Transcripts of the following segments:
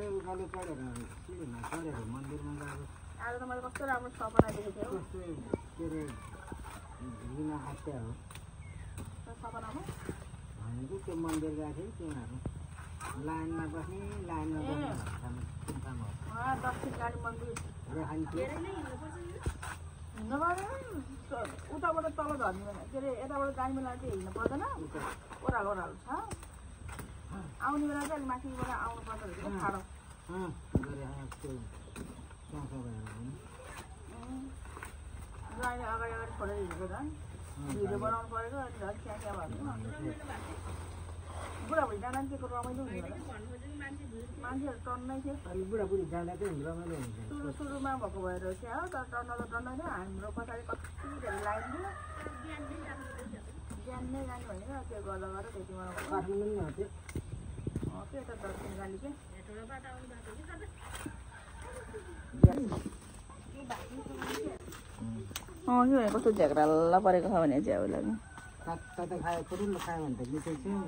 त्यसै उकालो चढेर चढेर मन्दिरमा गएको आज त मैले कस्तो राम्रो सपना देखेको थिएँ कस्तो के अरे बिना हत्या हो सपनामा भनेको त्यो मन्दिर गएको थिएँ तिनीहरू लाइनमा बस्ने दक्षिण काली मन्दिर हिँड्नु पर्दैन उताबाट तल झर्ने बेला के अरे यताबाट जाने बेला चाहिँ हिँड्नु पर्दैन ओह्रालो ओह्रालो छ आउने बेला चाहिँ अलिक माथिबाट आउनु पर्छ रहेछ ठाडो अहिले अगाडि अगाडि छोडेर हिँडेको झन् भिडियो बनाउनु परेको अनि झन् त्यहाँ त्यहाँ भन्नु बुढाबुढी जाँदा पनि के रमाइलो हुने मान्छेहरू टन्नै थियो बुढाबुढी जाँदा चाहिँ रमाइलो हुन्छ सुरुमा भएको भएर चाहिँ हो तर टन्न त टन्न थियो हाम्रो पछाडि कति धेरै लाइन थियो बिहान नै जाने भनेर त्यो गर्दा गर्दा त्यति मलाई काठमाडौँ थियो त्यो त दक्षिण काली के यो कस्तो झ्याक्राल्ला परेको छ भने चाहिँ अब लागि तातो खायो पुरुल्लो खायो भने त मिठो थियो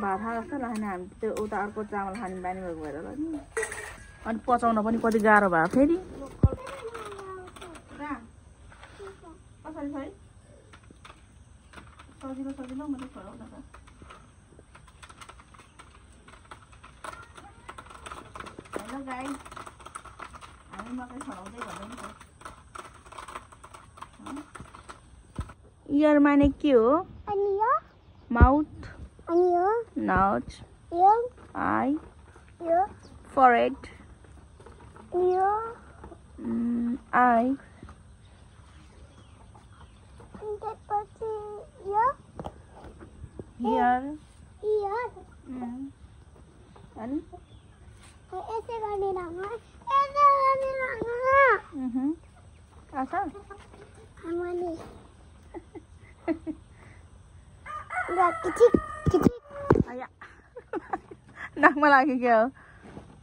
भात खा जस्तो लाग्ने हामी त्यो उता अर्को चामल खाने बानी भएको भएर होला नि अनि पचाउन पनि कति गाह्रो भयो फेरि कसरी छ है सजिलो सजिलो मात्रै छोडाउ न त हेलो गाई हामी मकै छोडाउँदै भन्दै नि इयर माने के हो mouth nose, eye, forehead, eye, here, and asa? Ayah, nak lagi ke?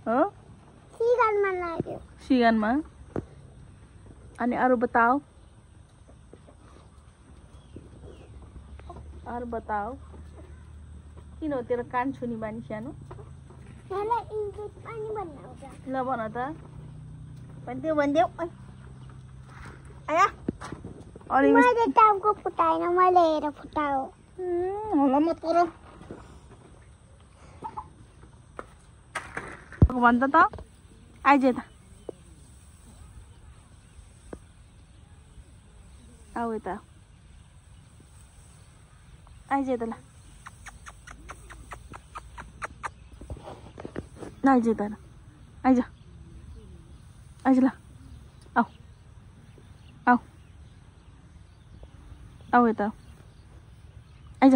Oh? Sigan ma. Ani aru बताओ. Aru बताओ. किन हो तेरो कान छुनी बानी सानो? मलाई इङ्ग्लिस पनि भन्न आउँछ. ल भन त. भन्देऊ. आया. मैले टाउको फुटाएन, मैले हेर फुटायो. होला मत करो. भन्छ त आइज त आऊ यता आइज त ल आइज त आइज ल आऊ यता आइज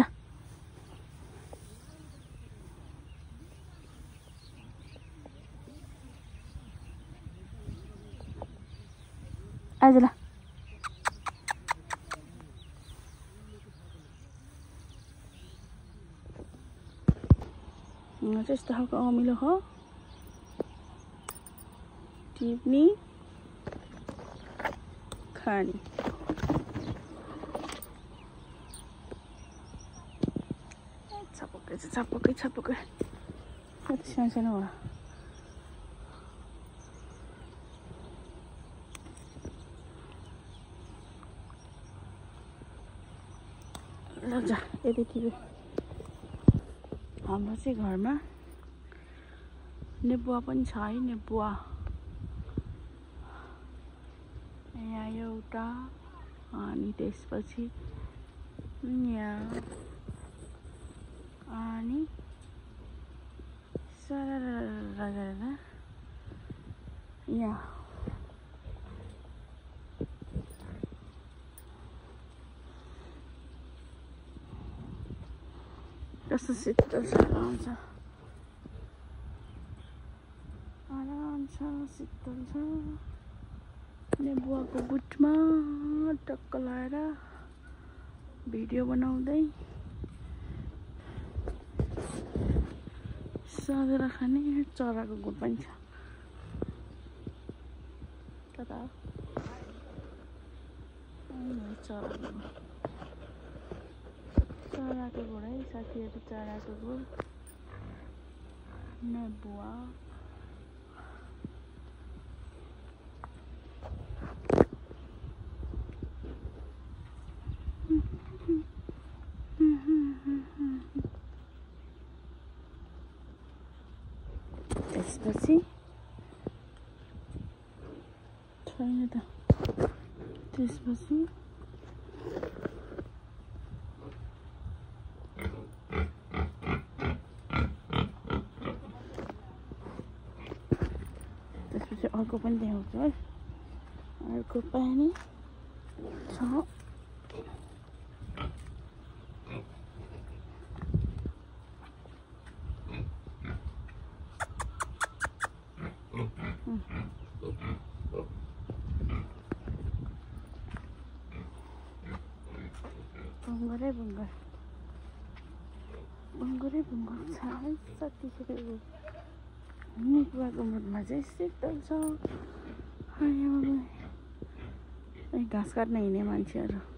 आइज ल यस्तो खालको अमिलो हो टिप्नी खाने छपक्कै सानो सानो हो ल जा यति ठिकै हाम्रो चाहिँ घरमा नेबुवा पनि छ है नेबुवा यहाँ एउटा अनि त्यसपछि यहाँ अनि सरर यहाँ कस्तो शीतल आराम छ शीतल छ नेबुवाको बुटमा टक्क लाएर भिडियो बनाउँदै साँधेर खाने चराको गुड पनि छ कता चराको गुड है साथीहरू चराको गुड बुवा त्यसपछि छैन त त्यसपछि अर्को पनि देखाउँछु है अर्को पानी छ बङ्गरै बङ्गर छ सतिखेर निकुवाको मुडमा चाहिँ शीतल छ घाँस काट्न हिँड्ने मान्छेहरू